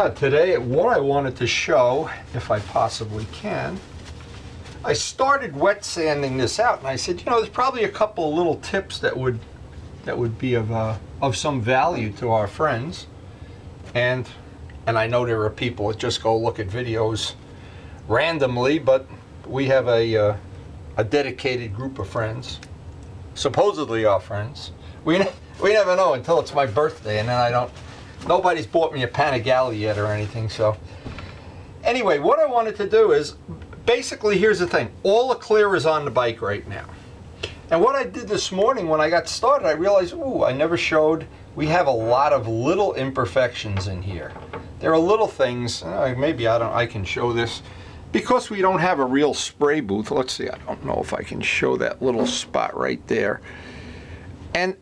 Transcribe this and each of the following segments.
Today, what I wanted to show, if I possibly can, I started wet sanding this out, and I said, you know, there's probably a couple of little tips that would be of some value to our friends, and I know there are people that just go look at videos randomly, but we have a dedicated group of friends, supposedly our friends. We never know until it's my birthday, and then nobody's bought me a Panigale yet or anything. So anyway, what I wanted to do is, basically, here's the thing. All the clear is on the bike right now. And what I did this morning when I got started, I realized, ooh, I never showed, we have a lot of little imperfections in here. There are little things, maybe I can show this. Because we don't have a real spray booth, let's see, I don't know if I can show that little spot right there. And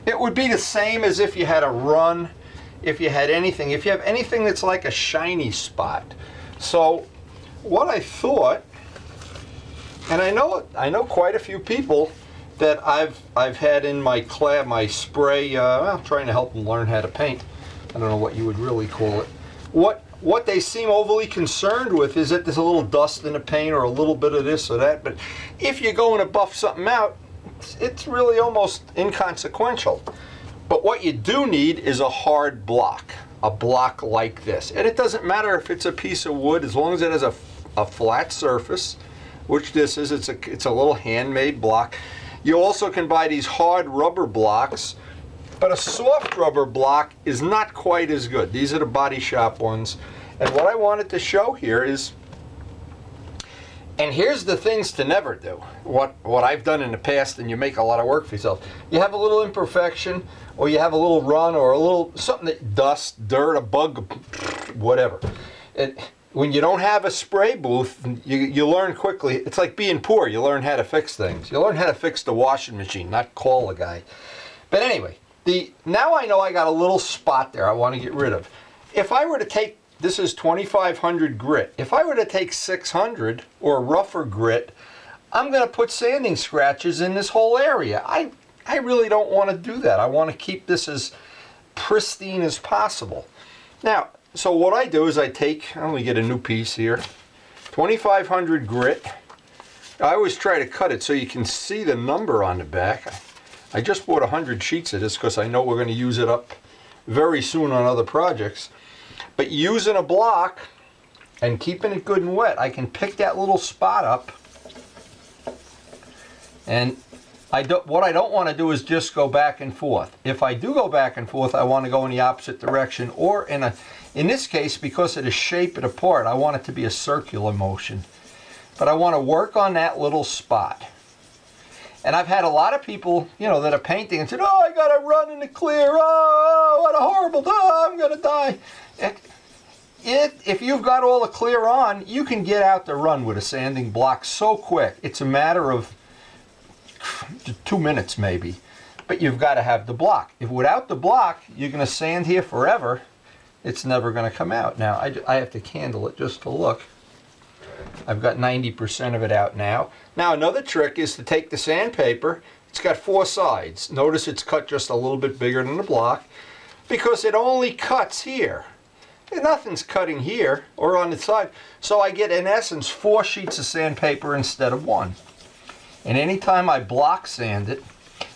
it would be the same as if you had a run, if you had anything, if you have anything that's like a shiny spot. So what I thought, and I know quite a few people that I've had in my spray, trying to help them learn how to paint. I don't know what you would really call it. What they seem overly concerned with is that there's a little dust in the paint or a little bit of this or that, but if you're going to buff something out, it's really almost inconsequential. But what you do need is a hard block, a block like this. And it doesn't matter if it's a piece of wood, as long as it has a flat surface, which this is. It's a little handmade block. You also can buy these hard rubber blocks, but a soft rubber block is not quite as good. These are the Body Shop ones. And what I wanted to show here is, and here's the things to never do. What I've done in the past, and you make a lot of work for yourself. You have a little imperfection, or you have a little run, or a little something that dust, dirt, a bug, whatever. When you don't have a spray booth, you learn quickly. It's like being poor. You learn how to fix things. You learn how to fix the washing machine, not call a guy. But anyway, now I know I got a little spot there I want to get rid of. If I were to take, this is 2500 grit. If I were to take 600 or rougher grit, I'm going to put sanding scratches in this whole area. I really don't want to do that. I want to keep this as pristine as possible. Now, so what I do is let me get a new piece here. 2500 grit. I always try to cut it so you can see the number on the back. I just bought 100 sheets of this because I know we're going to use it up very soon on other projects. But using a block and keeping it good and wet, I can pick that little spot up. And what I don't want to do is just go back and forth. If I do go back and forth, I want to go in the opposite direction. Or in this case, because of the shape of the part, I want it to be a circular motion. But I want to work on that little spot. And I've had a lot of people, that are painting and said, oh, I got to run in the clear. Oh, what a horrible, I'm going to die. If you've got all the clear on, you can get out the run with a sanding block so quick. It's a matter of 2 minutes maybe. But you've got to have the block. If without the block, you're going to sand here forever, it's never going to come out. Now, I have to candle it just to look. I've got 90% of it out now. Now another trick is to take the sandpaper. It's got 4 sides. Notice it's cut just a little bit bigger than the block because it only cuts here. Nothing's cutting here or on the side. So I get, in essence, 4 sheets of sandpaper instead of 1. And anytime I block sand it,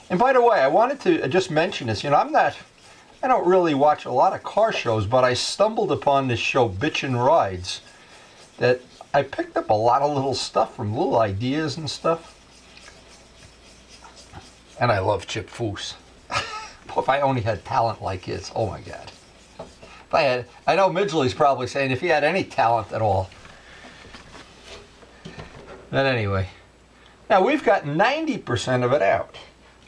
and by the way, I wanted to just mention this. I don't really watch a lot of car shows, but I stumbled upon this show, Bitchin' Rides, that I picked up a lot of little stuff from little ideas and stuff. And I love Chip Foose. If I only had talent like his, oh my God. I know Midgley's probably saying if he had any talent at all. But anyway, now we've got 90% of it out.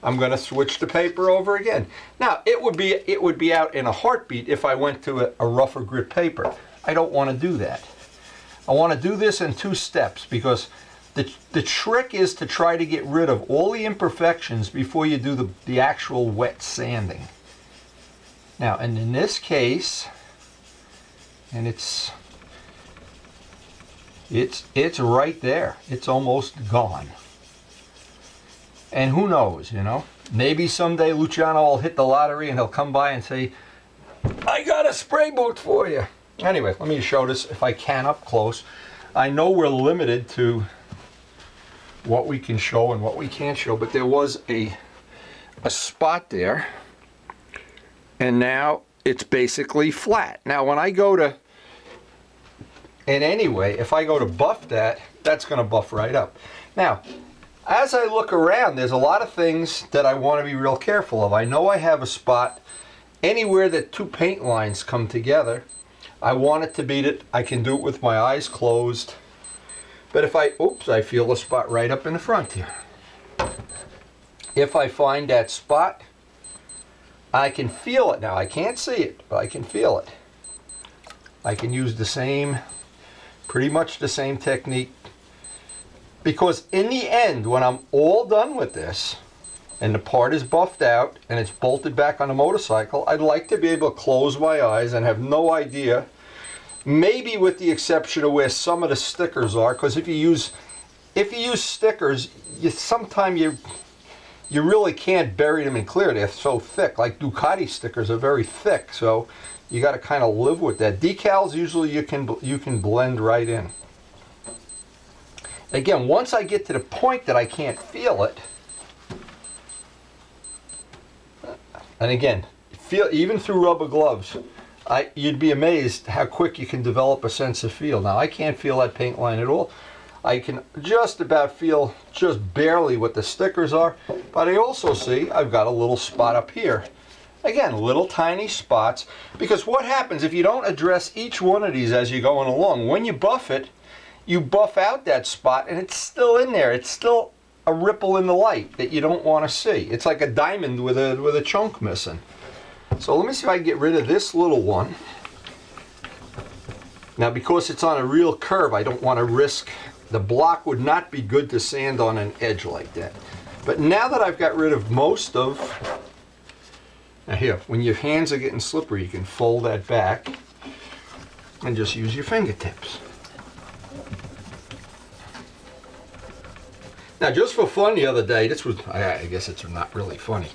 I'm going to switch the paper over again. Now it would be out in a heartbeat if I went to a rougher grit paper. I don't want to do that. I want to do this in 2 steps because the trick is to try to get rid of all the imperfections before you do the actual wet sanding. Now, and in this case, and it's right there. It's almost gone. And who knows, maybe someday Luciano will hit the lottery and he'll come by and say, I got a spray booth for you. Anyway, let me show this if I can up close. I know we're limited to what we can show and what we can't show, but there was a spot there, and now it's basically flat. Now when I go to, and anyway, if I go to buff that, that's going to buff right up. Now, as I look around, there's a lot of things that I want to be real careful of. I know I have a spot anywhere that two paint lines come together. I want it to be that I can do it with my eyes closed. But if I, oops, I feel a spot right up in the front here. If I find that spot, I can feel it. Now, I can't see it, but I can feel it. I can use the same, pretty much the same technique. Because in the end, when I'm all done with this, and the part is buffed out, and it's bolted back on the motorcycle, I'd like to be able to close my eyes and have no idea, maybe with the exception of where some of the stickers are, because if you use stickers, sometimes you really can't bury them in clear. They're so thick. Like Ducati stickers are very thick, so you got to kind of live with that. Decals, usually you can blend right in. Again, once I get to the point that I can't feel it, and again, feel even through rubber gloves, you'd be amazed how quick you can develop a sense of feel. Now, I can't feel that paint line at all. I can just about feel just barely what the stickers are, but I also see I've got a little spot up here. Again, little tiny spots, because what happens if you don't address each one of these as you're going along? When you buff it, you buff out that spot and it's still in there. It's still a ripple in the light that you don't want to see. It's like a diamond with a chunk missing. So let me see if I can get rid of this little one. Now, because it's on a real curve, I don't want to risk, the block would not be good to sand on an edge like that. But now that I've got rid of most of, now here, when your hands are getting slippery, you can fold that back and just use your fingertips. Now, just for fun the other day, this was, I guess it's not really funny.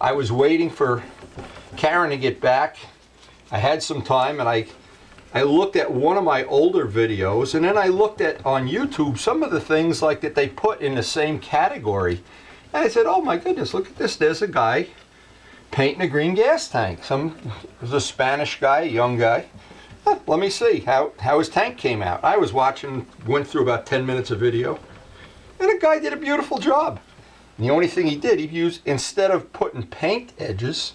I was waiting for Karen to get back. I had some time, and I looked at one of my older videos, and then I looked at on YouTube some of the things like that they put in the same category. And I said, oh my goodness, look at this. There's a guy painting a green gas tank. It was a Spanish guy, a young guy. Let me see how his tank came out. I was watching, went through about 10 minutes of video. And the guy did a beautiful job. And the only thing he did, he used, instead of putting paint edges,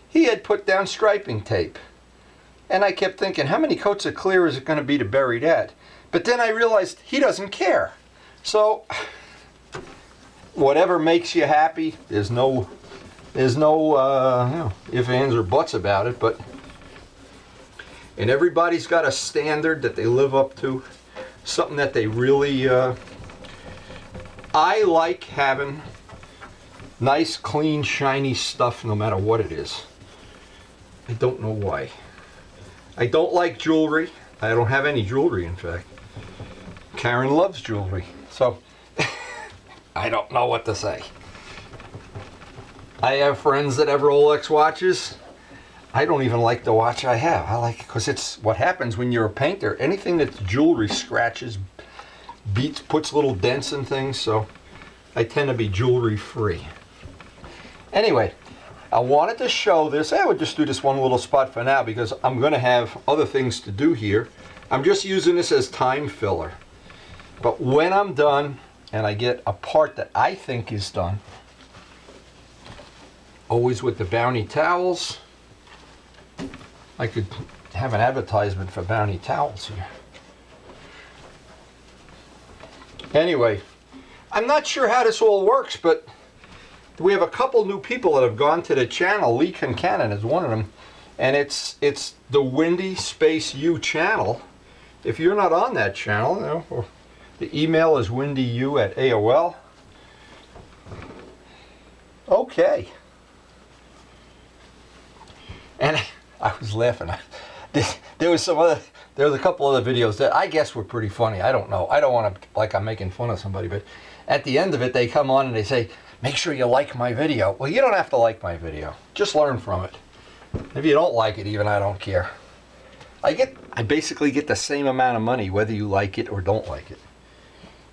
he had put down striping tape. And I kept thinking, how many coats of clear is it going to be to bury that? But then I realized he doesn't care. So, whatever makes you happy, there's no you know, ifs, ands, or buts about it. But, and everybody's got a standard that they live up to, something that they really, I like having nice, clean, shiny stuff no matter what it is. I don't know why. I don't like jewelry. I don't have any jewelry, in fact. Karen loves jewelry. So, I don't know what to say. I have friends that have Rolex watches. I don't even like the watch I have. I like it because it's what happens when you're a painter. Anything that's jewelry scratches, beats, puts little dents in things, so I tend to be jewelry free. Anyway, I wanted to show this. I would just do this one little spot for now because I'm going to have other things to do here. I'm just using this as time filler. But when I'm done and I get a part that I think is done, always with the Bounty towels. I could have an advertisement for Bounty towels here. Anyway, I'm not sure how this all works, but we have a couple new people that have gone to the channel. Lee Concannon is one of them, and it's the Windy Space U channel. If you're not on that channel, you know, the email is windyu@AOL. Okay. And I was laughing. There was a couple other videos that I guess were pretty funny. I don't know. I don't want to, like I'm making fun of somebody, but at the end of it, they come on and they say, make sure you like my video. Well, you don't have to like my video. Just learn from it. If you don't like it even, I don't care. I basically get the same amount of money whether you like it or don't like it.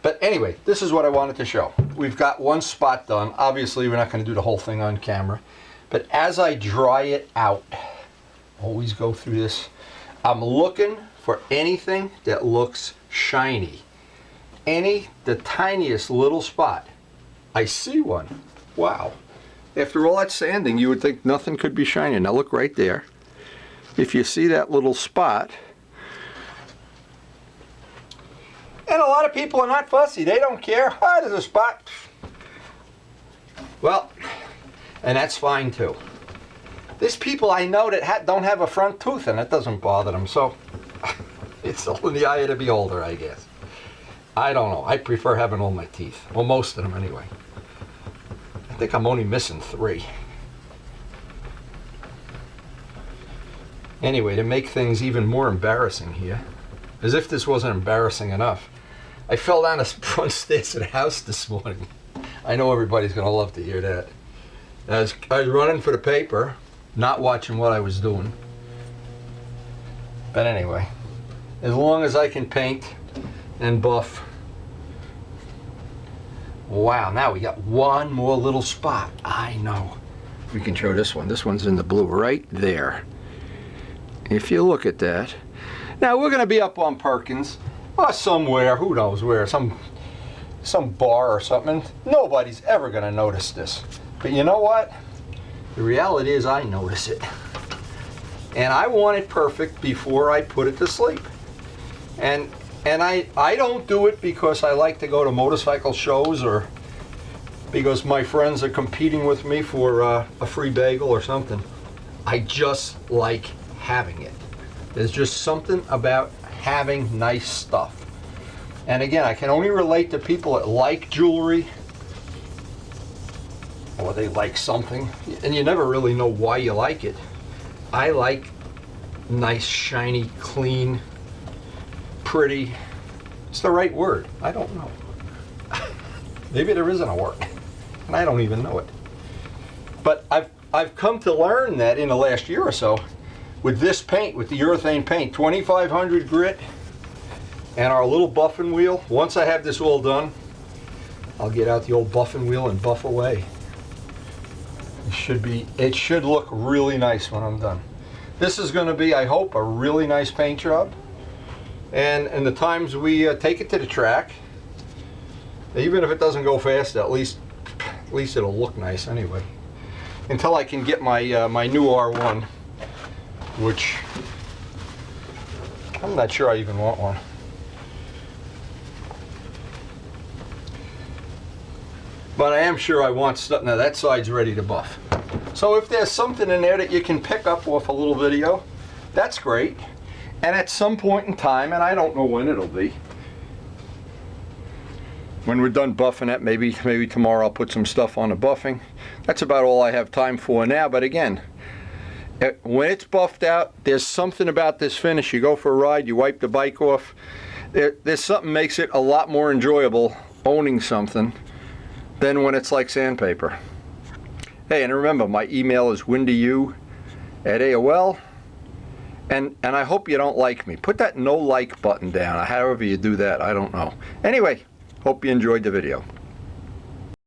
But anyway, this is what I wanted to show. We've got one spot done. Obviously, we're not going to do the whole thing on camera. But as I dry it out, always go through this. I'm looking for anything that looks shiny. The tiniest little spot. I see one. Wow. After all that sanding, you would think nothing could be shiny. Now look right there. If you see that little spot, and a lot of people are not fussy. They don't care. Oh, there's a spot. Well, and that's fine too. There's people I know that don't have a front tooth, and it doesn't bother them. So it's all in the eye of the beholder, I guess. I don't know. I prefer having all my teeth. Well, most of them anyway. I think I'm only missing 3. Anyway, to make things even more embarrassing here, as if this wasn't embarrassing enough, I fell down the front stairs of the house this morning. I know everybody's going to love to hear that. I was running for the paper, not watching what I was doing. But anyway, as long as I can paint and buff. Wow, now we got one more little spot. I know. We can show this one. This one's in the blue right there. If you look at that. Now we're going to be up on Perkins or somewhere, who knows where, some bar or something. Nobody's ever going to notice this. But you know what? The reality is I notice it. And I want it perfect before I put it to sleep. And I don't do it because I like to go to motorcycle shows or because my friends are competing with me for a free bagel or something. I just like having it. There's just something about having nice stuff. And again, I can only relate to people that like jewelry or they like something, and you never really know why you like it. I like nice, shiny, clean, pretty. It's the right word. I don't know. Maybe there isn't a word, and I don't even know it. But I've come to learn that in the last year or so with this paint, with the urethane paint, 2500 grit, and our little buffing wheel. Once I have this all done, I'll get out the old buffing wheel and buff away. It should look really nice when I'm done. This is going to be, I hope, a really nice paint job. And the times we take it to the track, even if it doesn't go fast, at least it'll look nice anyway. Until I can get my my new R1, which I'm not sure I even want one. But I am sure I want stuff. Now that side's ready to buff. So if there's something in there that you can pick up off a little video, that's great. And at some point in time, and I don't know when it'll be, when we're done buffing it, maybe tomorrow I'll put some stuff on the buffing. That's about all I have time for now. But again, when it's buffed out, there's something about this finish. You go for a ride, you wipe the bike off. There's something makes it a lot more enjoyable owning something than when it's like sandpaper. Hey, and remember, my email is windyu@AOL. And I hope you don't like me. Put that no like button down. However you do that, I don't know. Anyway, hope you enjoyed the video.